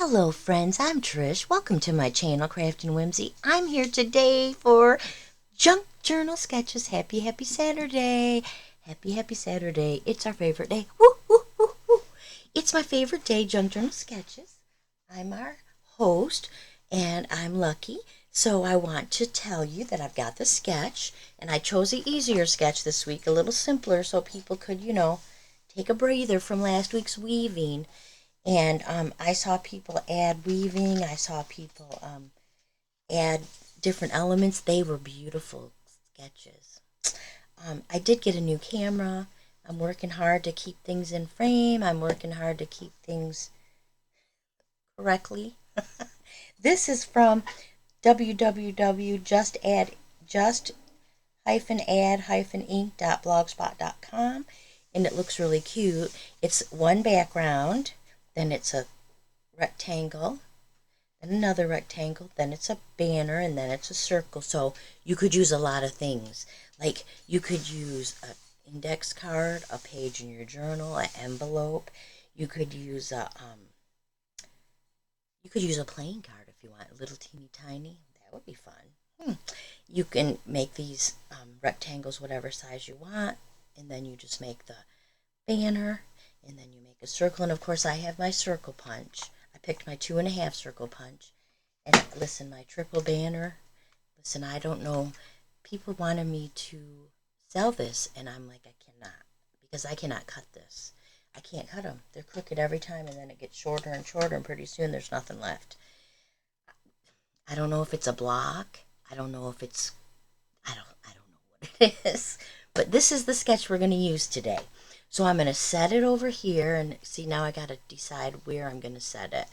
Hello friends, I'm Trish. Welcome to my channel, Craft and Whimsy. I'm here today for Junk Journal Sketches. Happy Saturday. Happy Saturday. It's our favorite day. Woo, woo, woo, woo. It's my favorite day, Junk Journal Sketches. I'm our host, and I'm lucky. So I want to tell you that I've got the sketch, and I chose the easier sketch this week, a little simpler, so people could, take a breather from last week's weaving. And I saw people add weaving. I saw people add different elements. They were beautiful sketches. I did get a new camera. I'm working hard to keep things in frame. I'm working hard to keep things correctly. This is from www.just-add-ink.blogspot.com, and it looks really cute. It's one background, then it's a rectangle, then another rectangle, then it's a banner, and then it's a circle. So you could use a lot of things. Like you could use an index card, a page in your journal, an envelope. You could use a playing card if you want, a little teeny tiny. That would be fun. You can make these rectangles whatever size you want, and then you just make the banner, and then you make a circle. And of course I have my circle punch. I picked my 2.5 circle punch. And listen, my triple banner, listen, I don't know, people wanted me to sell this, and I'm like, I cannot, because I cannot cut this. I can't cut them. They're crooked every time, and then it gets shorter and shorter, and pretty soon there's nothing left. I don't know if it's a block. I don't know if it's, I don't know what it is. But this is the sketch we're going to use today. So I'm going to set it over here, and see, now I got to decide where I'm going to set it.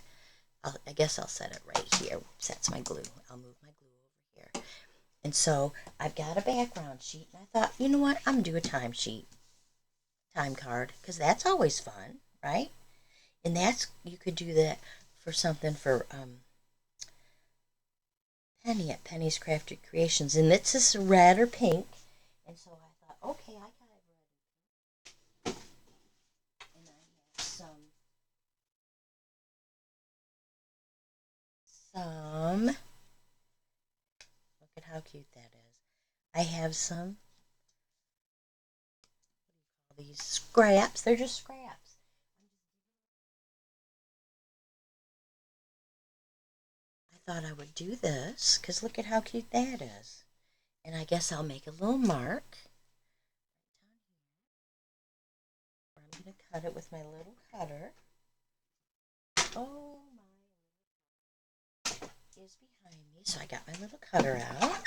I guess I'll set it right here. That's my glue. I'll move my glue over here. And so I've got a background sheet, and I thought, you know what? I'm going to do a time sheet, time card, because that's always fun, right? And you could do that for something for Penny at Penny's Crafty Creations. And it's this red or pink. And so I thought, okay, I got it red. And I have some, look at how cute that is. I have some, these scraps. They're just scraps. I thought I would do this because look at how cute that is. And I guess I'll make a little mark. I'm going to cut it with my little cutter. Oh, my is behind me. So I got my little cutter out.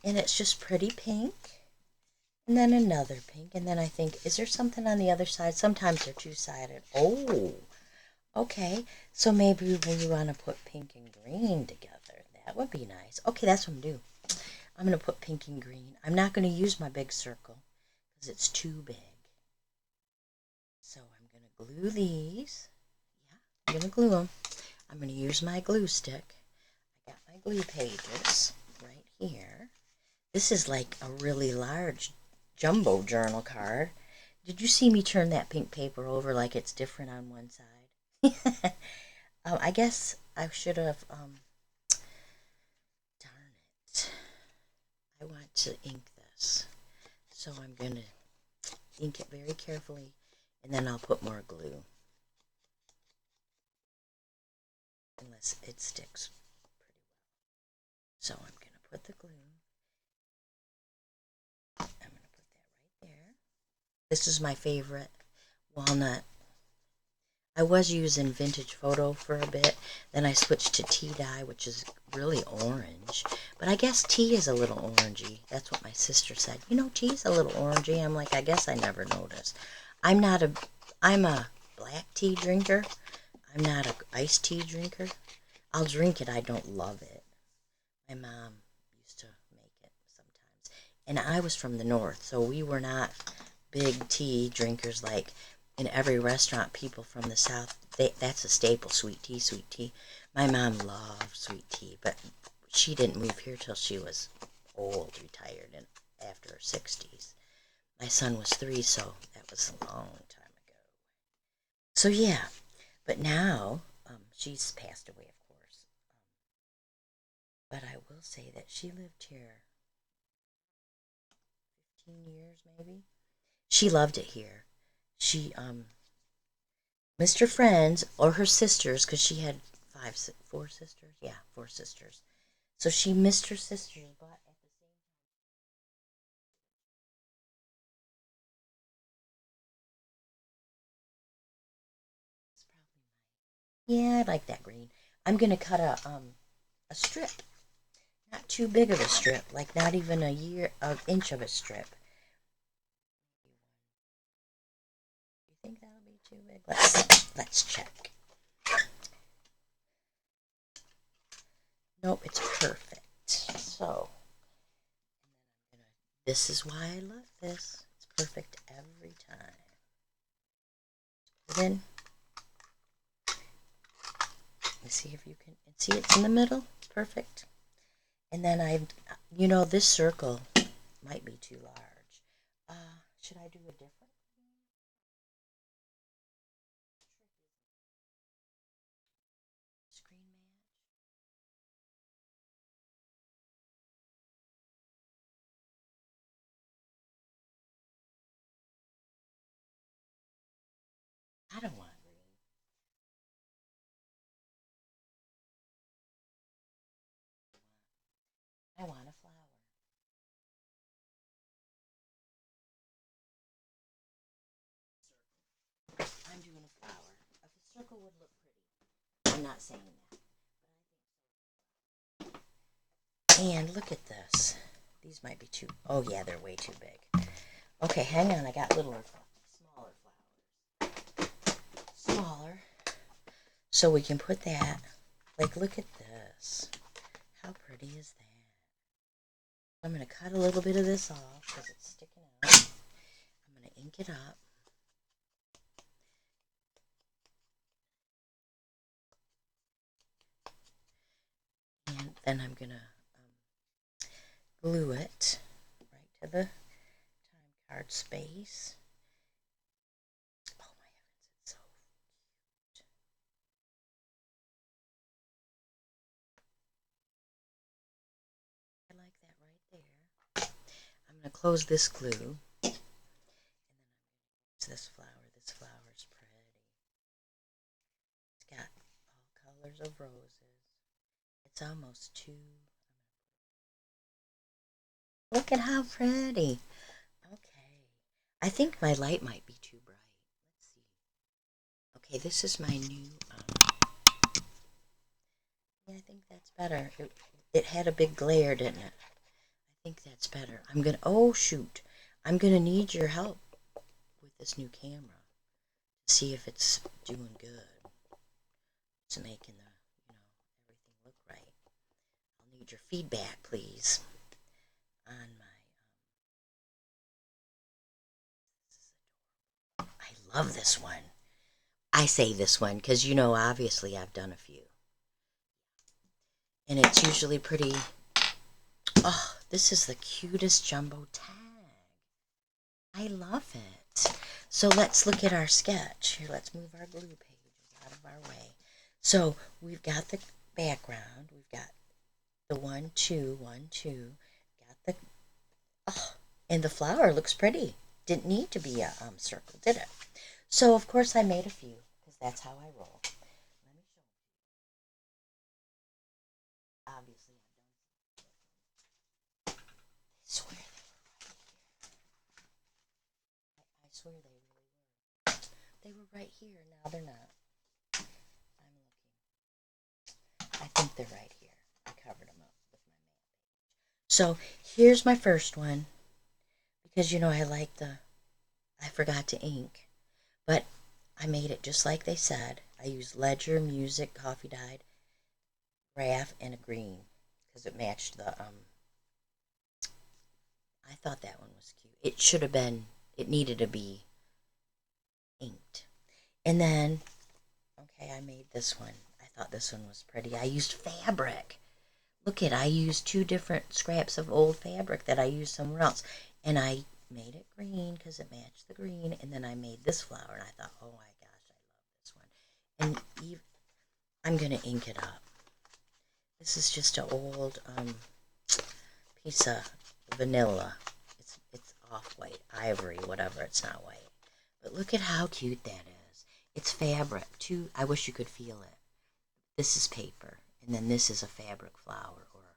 And it's just pretty pink. And then another pink. And then I think, is there something on the other side? Sometimes they're two-sided. Oh, okay. So maybe we want to put pink and green together. That would be nice. Okay, that's what I'm going to do. I'm going to put pink and green. I'm not going to use my big circle because it's too big. So I'm going to glue these. Yeah, I'm going to glue them. I'm going to use my glue stick. I got my glue pages right here. This is like a really large jumbo journal card. Did you see me turn that pink paper over like it's different on one side? I guess I should have, darn it. I want to ink this. So I'm going to ink it very carefully, and then I'll put more glue. Unless it sticks pretty well. So I'm going to put the glue. I'm going to put that right there. This is my favorite walnut. I was using vintage photo for a bit, then I switched to tea dye, which is really orange. But I guess tea is a little orangey. That's what my sister said. You know, tea is a little orangey. I'm like, I guess I never noticed. I'm a black tea drinker. I'm not an iced tea drinker. I'll drink it. I don't love it. My mom used to make it sometimes. And I was from the north, so we were not big tea drinkers like in every restaurant. People from the south, that's a staple, sweet tea, sweet tea. My mom loved sweet tea, but she didn't move here till she was old, retired, and after her 60s. My son was 3, so that That was a long time ago. So yeah, but now she's passed away, of course. But I will say that she lived here 15 years, maybe. She loved it here. She Mr. Friends or her sisters, because she had four sisters. Yeah, four sisters. So she missed her sisters, but at the same time, it's probably yeah, I like that green. I'm gonna cut a strip, not too big of a strip, like not even an inch of a strip. You think that'll be too big? Let's check. Nope, it's perfect. So this is why I love this. It's perfect every time. Then see if you can see it's in the middle. Perfect. And then this circle might be too large. Should I do a different? Screen match? I don't want green. I want a flower. I'm doing a flower. A circle would look pretty. I'm not saying that. And look at this. These might be too. Oh yeah, they're way too big. Okay, hang on. I got smaller flowers. Smaller. So we can put that. Like, look at this. How pretty is that? I'm going to cut a little bit of this off because it's sticking out. I'm going to ink it up. And then I'm going to glue it right to the time card space. Oh my heavens, it's so cute. I like that right there. I'm going to close this glue. And then I'm going to use this flower. This flower is pretty. It's got all colors of roses. It's almost too. Look at how pretty. Okay. I think my light might be too bright. Let's see. Okay, this is my new. Yeah, I think that's better. It had a big glare, didn't it? I think that's better. Oh shoot. I'm gonna need your help with this new camera. See if it's doing good. It's making everything look right. I'll need your feedback, please, on my. I love this one. I say this one because obviously I've done a few, and it's usually pretty. Oh, this is the cutest jumbo tag. I love it. So let's look at our sketch. Here, let's move our glue pages out of our way. So we've got the background. We've got the 1, 2, 1, 2. Got the, and the flower looks pretty. Didn't need to be a circle, did it? So of course I made a few because that's how I roll. Let me show you. Obviously I've done some. I swear they really were. They were right here. Now they're not. I'm looking. I think they're right here. I covered them up with my mat. So here's my first one. Because I forgot to ink. But I made it just like they said. I used ledger, music, coffee dyed, graph, and a green. Because it matched the, I thought that one was cute. It needed to be inked. And then, okay, I made this one. I thought this one was pretty. I used fabric. Look I used 2 different scraps of old fabric that I used somewhere else. And I made it green because it matched the green, and then I made this flower, and I thought, oh my gosh, I love this one. And I'm gonna ink it up. This is just an old piece of vanilla. It's off-white, ivory, whatever. It's not white. But look at how cute that is. It's fabric too. I wish you could feel it. This is paper, and then this is a fabric flower, or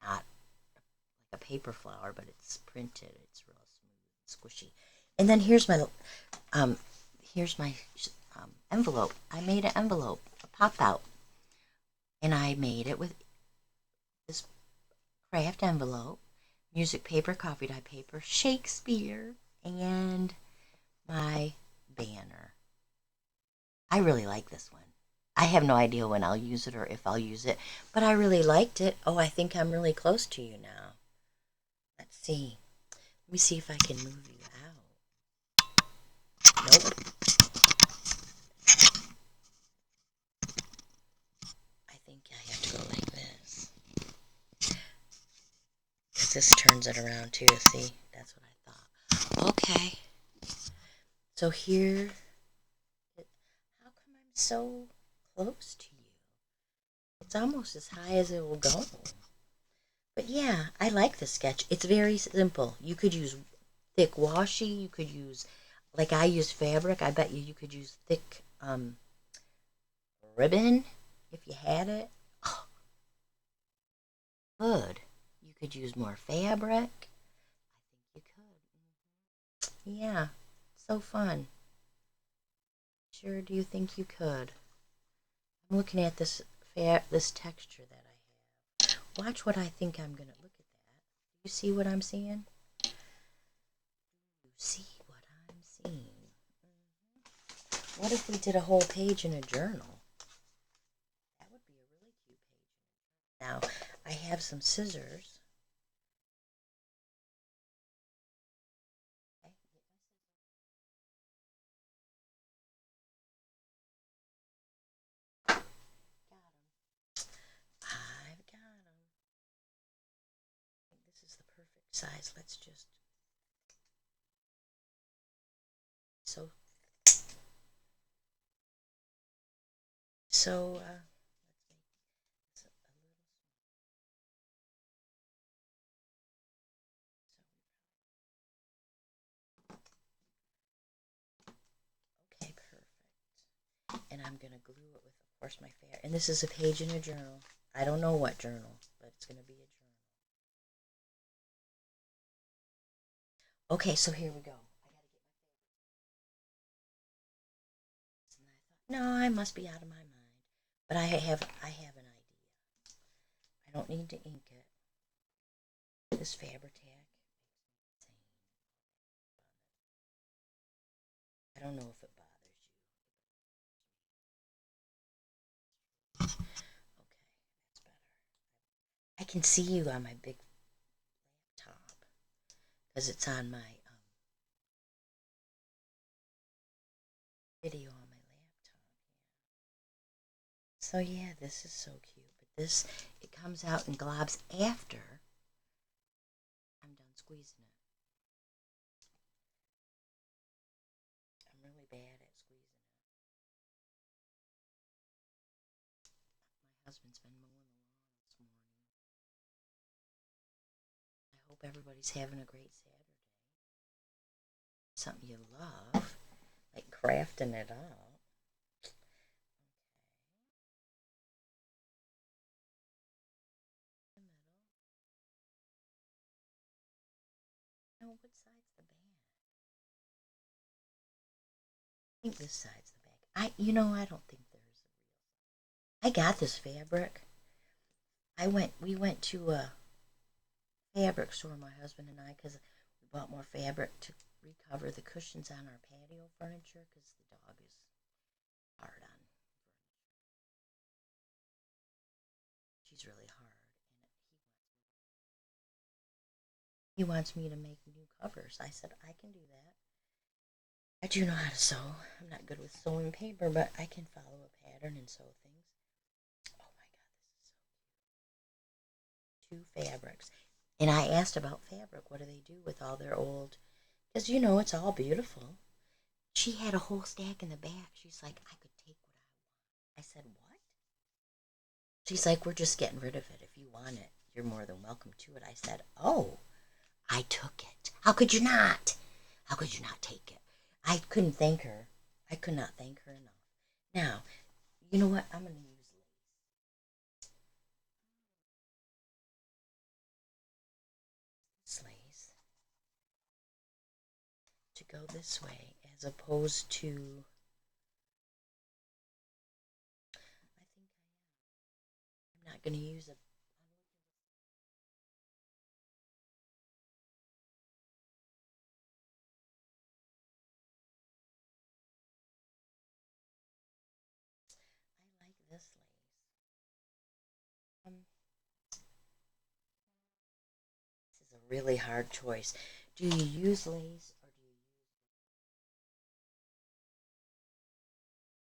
not like a paper flower, but it's printed. It's real smooth, squishy. And then here's my envelope. I made an envelope, a pop out, and I made it with this craft envelope, music paper, coffee dye paper, Shakespeare, and my banner. I really like this one. I have no idea when I'll use it or if I'll use it, but I really liked it. Oh, I think I'm really close to you now. Let's see. Let me see if I can move you out. Nope. I think I have to go like this. Because this turns it around too, see? That's what I thought. Okay. So here, how come I'm so close to you? It's almost as high as it will go. But yeah, I like the sketch. It's very simple. You could use thick washi. You could use, like I use fabric. I bet you could use thick ribbon if you had it. Oh, good. You could use more fabric. I think you could. Yeah, so fun. Sure, do you think you could? I'm looking at this texture that I have. Watch what I think I'm gonna look at that. You see what I'm seeing? You see what I'm seeing? What if we did a whole page in a journal? That would be a really cute page. Now, I have some scissors. Okay. Got them. I've got them. I think this is the perfect size. Let's just so let's make this a little okay, perfect. And I'm gonna glue it with, of course, my fair. And this is a page in a journal. I don't know what journal, but it's gonna be a journal. Okay, so here we go. I gotta get my favorites. And I thought, no, I must be out of my mind. But I have an idea. I don't need to ink it. This Faber-Tac. I don't know if it bothers you. Okay, that's better. I can see you on my big laptop because it's on my video on my laptop. So yeah, this is so cute. But this, it comes out in globs after I'm done squeezing it. I'm really bad at squeezing it. My husband's been mowing the lawn this morning. I hope everybody's having a great Saturday. Something you love, like crafting it up. The middle. No, what side's the back? I think this side's the back. I don't think there's a real. I got this fabric. We went to a fabric store, my husband and I, because we bought more fabric to recover the cushions on our patio furniture because the dog is hard on. She's really hard, and he wants me to make new covers. I said I can do that. I do know how to sew. I'm not good with sewing paper, but I can follow a pattern and sew things. Oh my god, this is so cute. Two fabrics. And I asked about fabric. What do they do with all their old Because, you know, it's all beautiful. She had a whole stack in the back. She's like, I could take what I want. I said, what? She's like, we're just getting rid of it. If you want it, you're more than welcome to it. I said, oh, I took it. How could you not? How could you not take it? I couldn't thank her. I could not thank her enough. Now, you know what? I'm going to use this lace to go this way as opposed to, I think I'm not going to use it. I like this lace. This is a really hard choice. Do you use lace or do you use?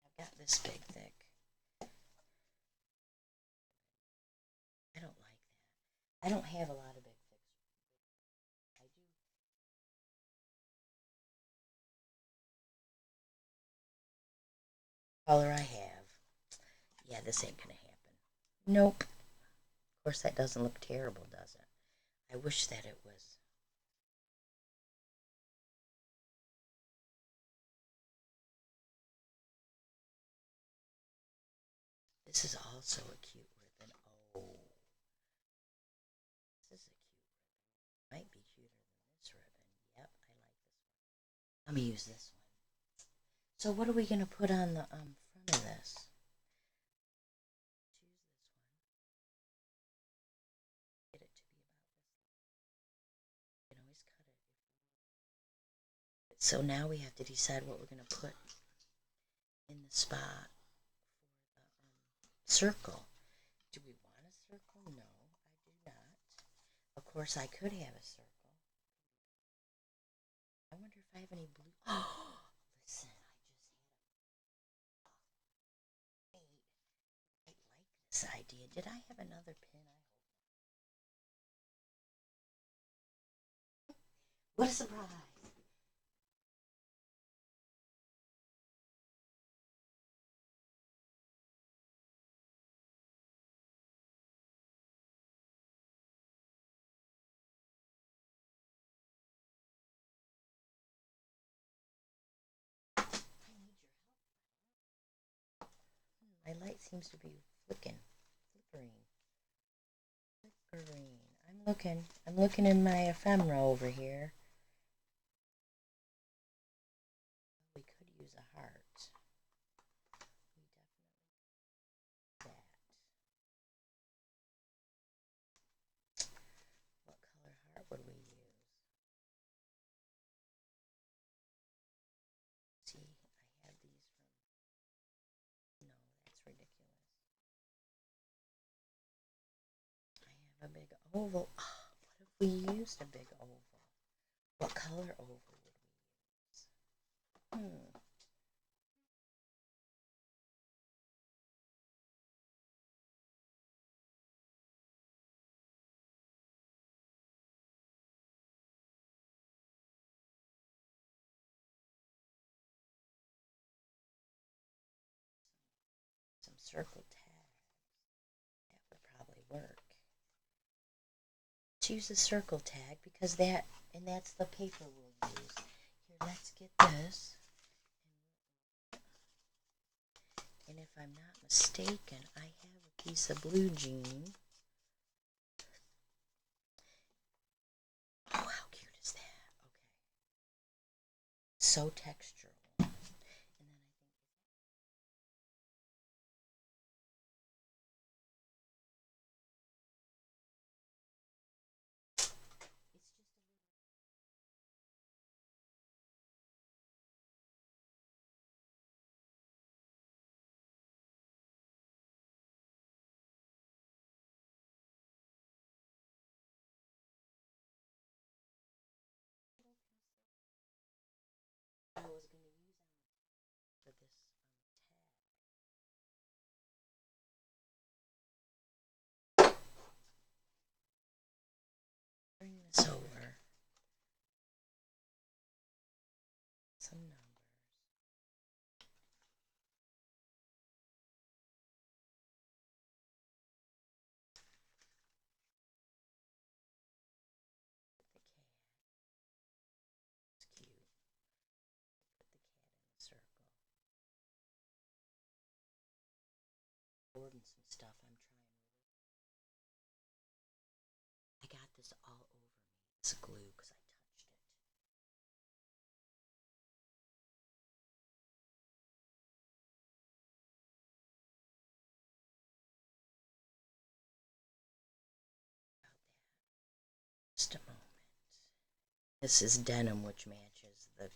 I've got this big thick. I don't like that. I don't have a lot of big thicks. I do. Color I have. Yeah, this ain't gonna happen. Nope. Of course, that doesn't look terrible, does it? I wish that it was. This is also a cute ribbon. Oh, this is a cute ribbon. Might be cuter than this ribbon. Yep, I like this one. Let me use this one. So what are we gonna put on the front of this? Choose this one. Get it to be about this. You can always cut it. So now we have to decide what we're gonna put in the spot for the circle. Do we want a circle? No, I do not. Of course, I could have a circle. I wonder if I have any blue. Oh, listen, I like this idea. Did I have another pin? What a surprise! I need your help. My light seems to be flickering. I'm looking. I'm looking in my ephemera over here. We could use a heart. We definitely need that. What color heart would we use? See, I have these from. No, that's ridiculous. I have a big oval. Oh, what if we used a big oval? What color oval would we use? Some circle tags. That would probably work. Let's use a circle tag because that's the paper we'll use. Here, let's get this. And if I'm not mistaken, I have a piece of blue jean. Oh, how cute is that? Okay. So textural. And then it's just I was going to some numbers. The cat. It's cute. Put the cat in the circle. Board and some stuff I'm trying. I got this all over me. It's glue because I touched it. Just a moment. This is denim, which matches the.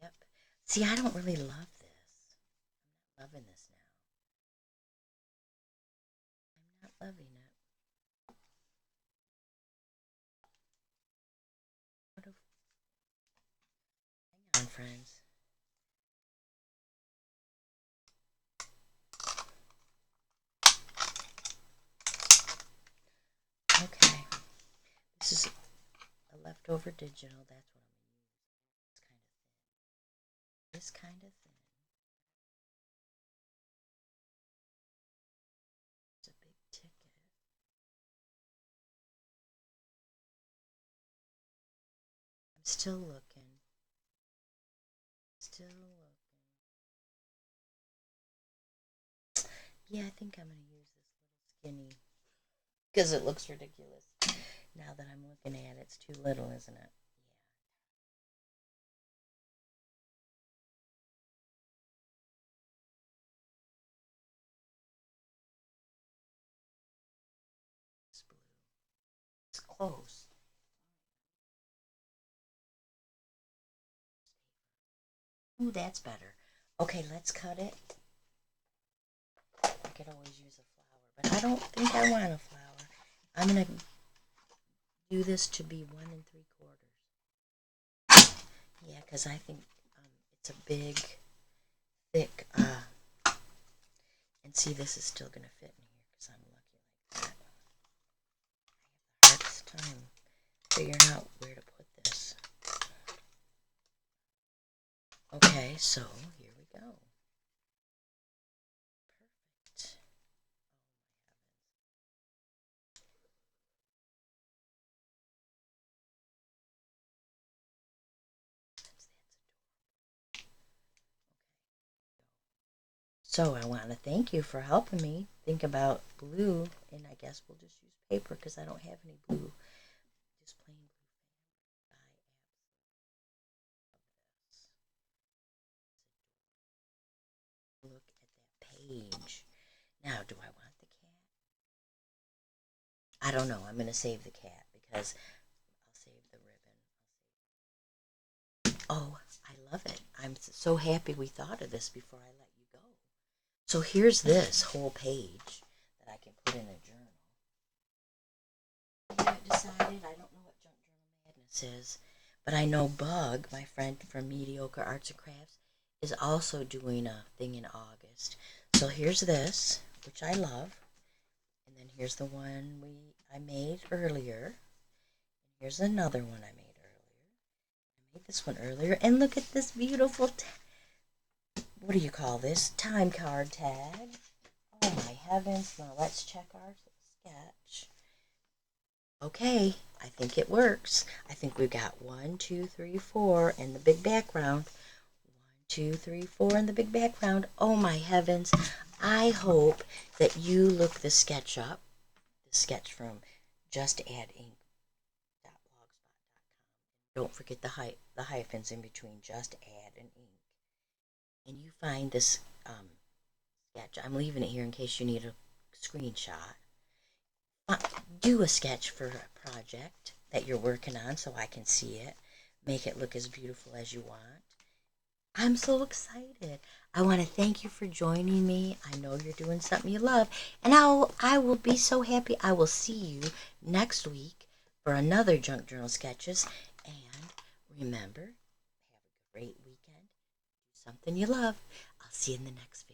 Yep. See, I don't really love this. I'm not loving this now. I'm not loving it. What if, hang on, friends. Okay. This is a leftover digital. That's what I'm going to use. It's kind of thin. This kind of thin. It's a big ticket. I'm still looking. Still looking. Yeah, I think I'm going to use this little skinny because it looks ridiculous. Now that I'm looking at it, it's too little, isn't it? Yeah. It's blue. It's close. Ooh, that's better. Okay, let's cut it. I could always use a flower, but I don't think I want a flower. I'm going to do this to be 1 3/4. Yeah, because I think it's a big, thick, and see, this is still going to fit in here because I'm lucky like that. I have the hardest time figuring out where to put this. Okay, so here we go. Perfect. So I want to thank you for helping me think about blue, and I guess we'll just use paper because I don't have any blue. Just plain blue. Look at that page. Now, do I want the cat? I don't know. I'm going to save the cat because I'll save the ribbon. Oh, I love it. I'm so happy we thought of this before I let you go. So here's this whole page that I can put in a journal. I haven't decided. I don't know what Junk Journal Madness is. But I know Bug, my friend from Mediocre Arts and Crafts, is also doing a thing in August. So here's this, which I love. And then here's the one I made earlier. And here's another one I made earlier. I made this one earlier. And look at this beautiful, what do you call this? Time card tag. Oh my heavens. Now let's check our sketch. Okay, I think it works. I think we've got 1, 2, 3, 4 in the big background. 1, 2, 3, 4 in the big background. Oh my heavens. I hope that you look the sketch up. The sketch from justaddink.blogspot.com. Don't forget the hyphens in between just add and ink. And you find this sketch. I'm leaving it here in case you need a screenshot. Do a sketch for a project that you're working on so I can see it. Make it look as beautiful as you want. I'm so excited. I want to thank you for joining me. I know you're doing something you love. And I will be so happy. I will see you next week for another Junk Journal Sketches. And remember, have a great weekend. Do something you love. I'll see you in the next video.